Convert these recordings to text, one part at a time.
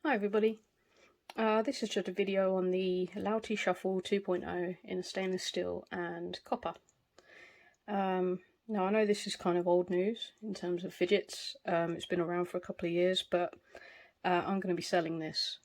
Hi everybody, this is just a video on the Lautie Shuffle 2.0 in stainless steel and copper. Now I know this is kind of old news in terms of fidgets. It's been around for a couple of years, but I'm going to be selling this.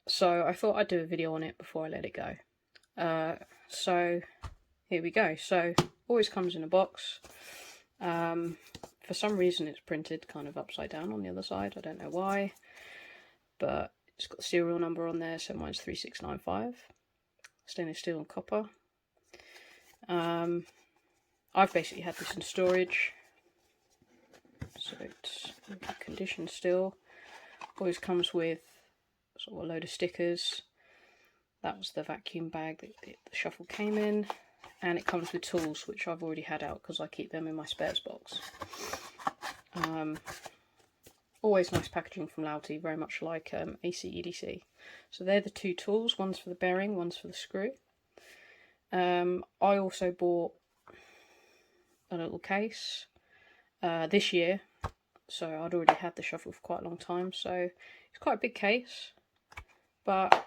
So I thought I'd do a video on it before I let it go. So here we go. So always comes in a box. For some reason it's printed kind of upside down on the other side. I don't know why, but it's got the serial number on there, so mine's 3695. Stainless steel and copper. I've basically had this in storage, so it's in good condition still. Always comes with sort of a load of stickers. That was the vacuum bag that the shuffle came in, and it comes with tools, which I've already had out because I keep them in my spares box. Always nice packaging from Lautie, very much like AC/EDC. So they're the two tools, one's for the bearing, one's for the screw. I also bought a little case this year, so I'd already had the shuffle for quite a long time, so it's quite a big case, but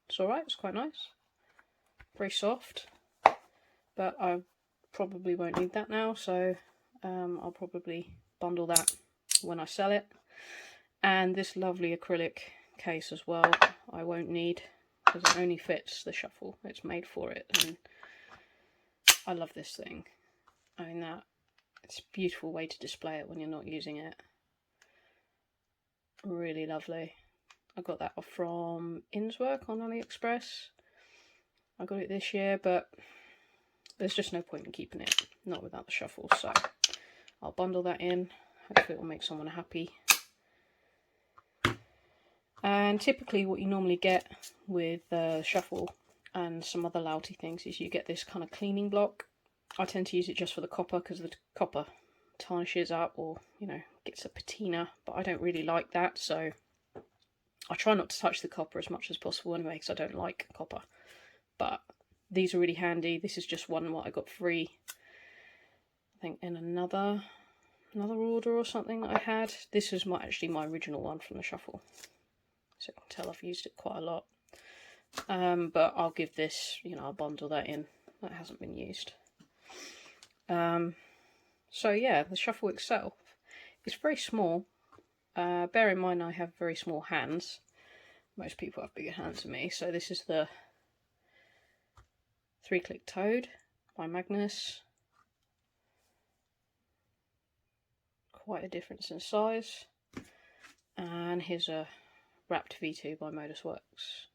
it's alright, it's quite nice. Very soft, but I probably won't need that now, so I'll probably bundle that when I sell it. And this lovely acrylic case as well I won't need, because it only fits the shuffle. It's made for it, and I love this thing. I mean, it's a beautiful way to display it when you're not using it. Really lovely. I got that off from Innswork on AliExpress. I got it this year, but there's just no point in keeping it, not without the shuffle, so I'll bundle that in. Hopefully it will make someone happy. And typically what you normally get with shuffle and some other Lautie things is you get this kind of cleaning block. I tend to use it just for the copper because the copper tarnishes up, or, you know, gets a patina, but I don't really like that, so I try not to touch the copper as much as possible anyway, because I don't like copper. But these are really handy. This is just one what I got free, I think, in another order or something that I had. This is actually my original one from the shuffle, so you can tell I've used it quite a lot. But I'll give this, you know, I'll bundle that in. That hasn't been used. So yeah, the shuffle itself is very small. Bear in mind I have very small hands. Most people have bigger hands than me. So this is the 3-click Toad by Magnus. Quite a difference in size. And here's a wrapped V2 by Modusworks.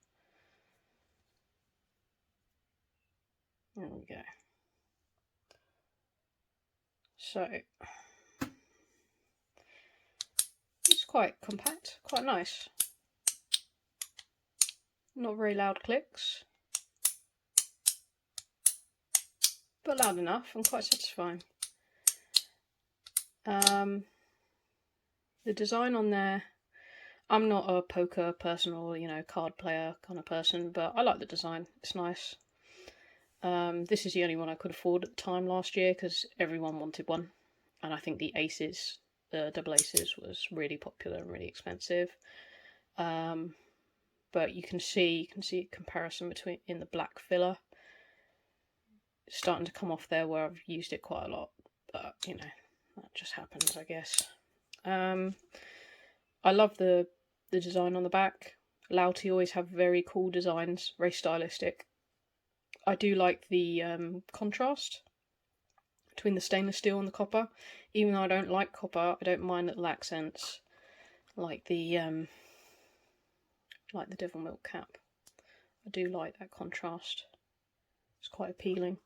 There we go. So it's quite compact, quite nice. Not very loud clicks, but loud enough and quite satisfying. The design on there, I'm not a poker person or, you know, card player kind of person, but I like the design. It's nice. This is the only one I could afford at the time last year because everyone wanted one, and I think the aces, the double aces, was really popular and really expensive. But you can see a comparison between in the black filler. It's starting to come off there where I've used it quite a lot, but you know, that just happens, I guess. I love the design on the back. Lautie always have very cool designs, very stylistic. I do like the contrast between the stainless steel and the copper. Even though I don't like copper, I don't mind little accents like the devil milk cap. I do like that contrast. It's quite appealing.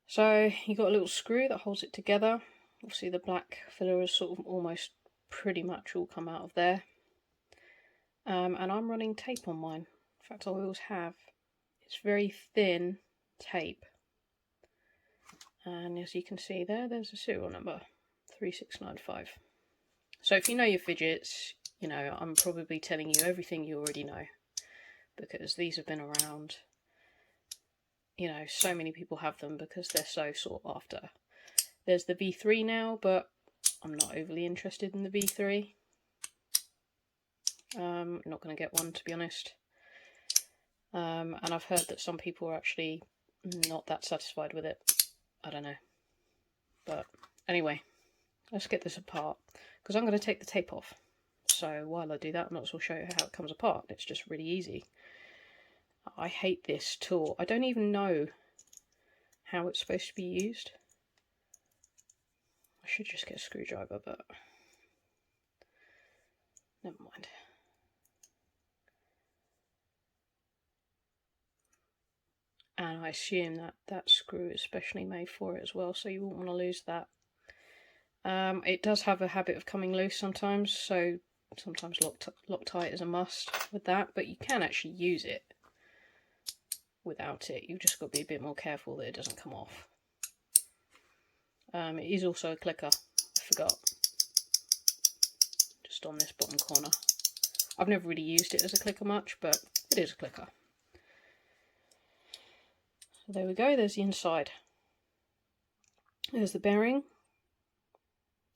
So you got a little screw that holds it together. Obviously the black filler has sort of almost pretty much all come out of there. And I'm running tape on mine. In fact, I always have. It's very thin tape, and as you can see there's a serial number 3695. So if you know your fidgets, you know I'm probably telling you everything you already know, because these have been around. You know, so many people have them because they're so sought after. There's the V3 now, but I'm not overly interested in the V3. I'm not going to get one, to be honest. And I've heard that some people are actually not that satisfied with it. I don't know. But anyway, let's get this apart, because I'm going to take the tape off. So while I do that, I might as well show you how it comes apart. It's just really easy. I hate this tool. I don't even know how it's supposed to be used. I should just get a screwdriver, but never mind. And I assume that that screw is specially made for it as well, so you won't want to lose that. It does have a habit of coming loose sometimes, so sometimes Loctite is a must with that, but you can actually use it without it. You've just got to be a bit more careful that it doesn't come off. It is also a clicker, I forgot, just on this bottom corner. I've never really used it as a clicker much, but it is a clicker. So there we go, there's the inside. There's the bearing.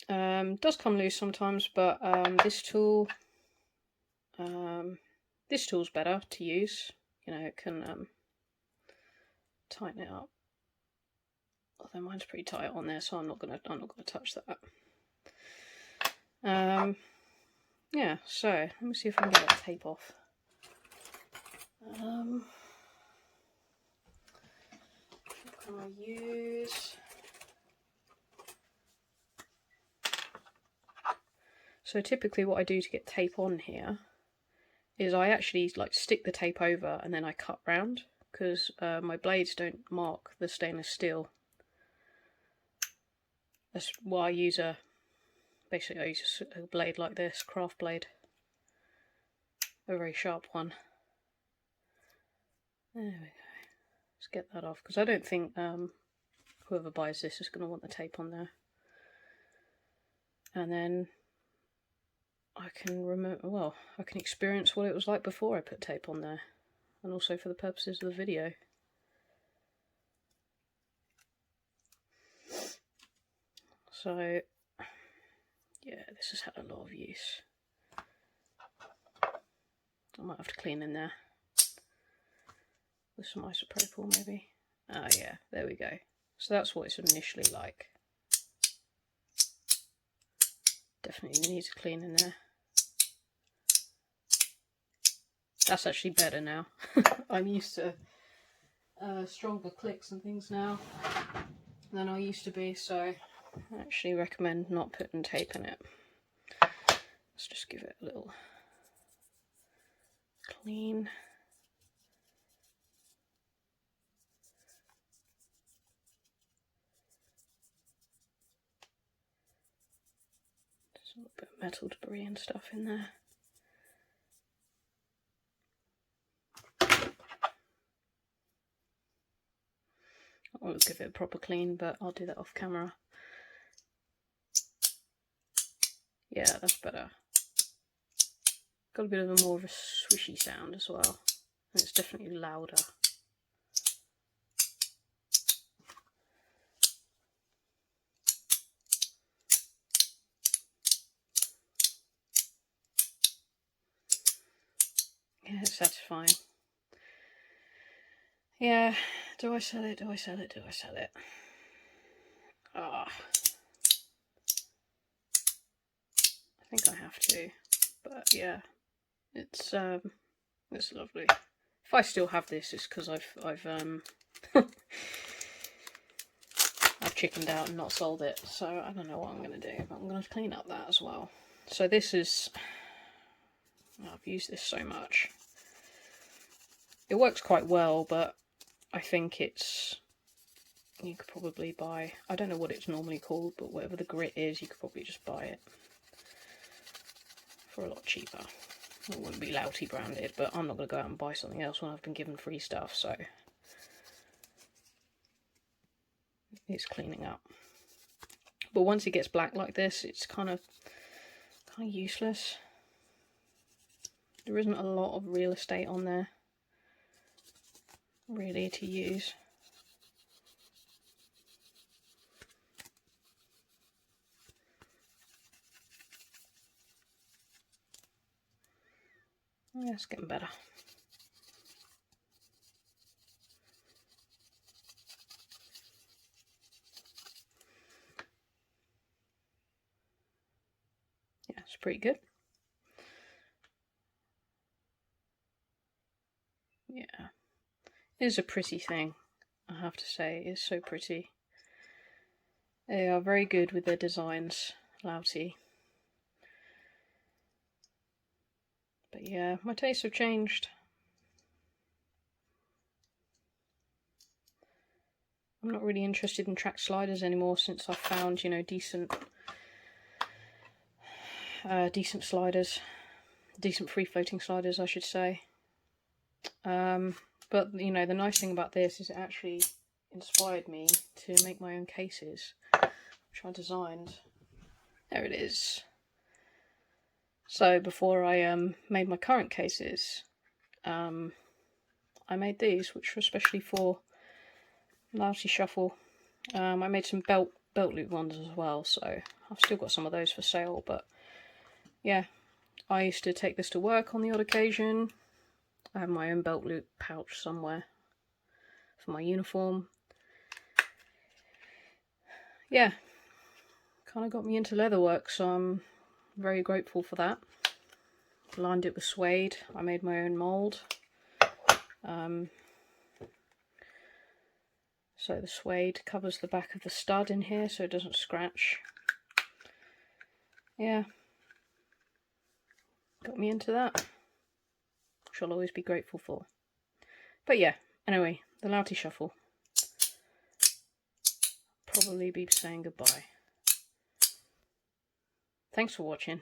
Does come loose sometimes, but this tool's better to use. You know, it can tighten it up. Although mine's pretty tight on there, so I'm not gonna touch that. Yeah, so let me see if I can get that tape off. What can I use? So typically what I do to get tape on here is I actually like stick the tape over and then I cut round, because my blades don't mark the stainless steel. That's why I use basically I use a blade like this, craft blade, a very sharp one. There we go. Let's get that off, because I don't think whoever buys this is going to want the tape on there. And then I can remember, well, I can experience what it was like before I put tape on there, and also for the purposes of the video. So, yeah, this has had a lot of use. I might have to clean in there with some isopropyl maybe. Ah, yeah, there we go. So that's what it's initially like. Definitely needs a clean in there. That's actually better now. I'm used to stronger clicks and things now than I used to be, so I actually recommend not putting tape in it. Let's just give it a little clean. There's a little bit of metal debris and stuff in there. I'll give it a proper clean, but I'll do that off camera. Yeah, that's better. Got a bit of a more of a swishy sound as well, and it's definitely louder. Yeah, it's satisfying. Yeah, do I sell it? Do I sell it? Do I sell it? Ah, I think I have to. But yeah, it's lovely. If I still have this, it's because I've I've chickened out and not sold it. So I don't know what I'm going to do, but I'm going to clean up that as well. So this is, I've used this so much. It works quite well, but I think it's, you could probably buy, I don't know what it's normally called, but whatever the grit is, you could probably just buy it for a lot cheaper. It wouldn't be Lautie branded, but I'm not going to go out and buy something else when I've been given free stuff, so it's cleaning up. But once it gets black like this, it's kind of useless. There isn't a lot of real estate on there really to use. Yeah, it's getting better. Yeah, it's pretty good. Yeah, it is a pretty thing, I have to say. It's so pretty. They are very good with their designs, Lautie. But yeah, my tastes have changed. I'm not really interested in track sliders anymore since I've found, you know, decent sliders, decent free floating sliders, I should say. But you know, the nice thing about this is it actually inspired me to make my own cases, which I designed. There it is. So before I made my current cases, I made these, which were especially for Lautie Shuffle. I made some belt loop ones as well, so I've still got some of those for sale. But yeah, I used to take this to work on the odd occasion. I have my own belt loop pouch somewhere for my uniform. Yeah, kind of got me into leatherwork, so I'm very grateful for that. Lined it with suede. I made my own mould. So the suede covers the back of the stud in here so it doesn't scratch. Yeah, got me into that, which I'll always be grateful for. But yeah, anyway, the Lautie Shuffle. Probably be saying goodbye. Thanks for watching.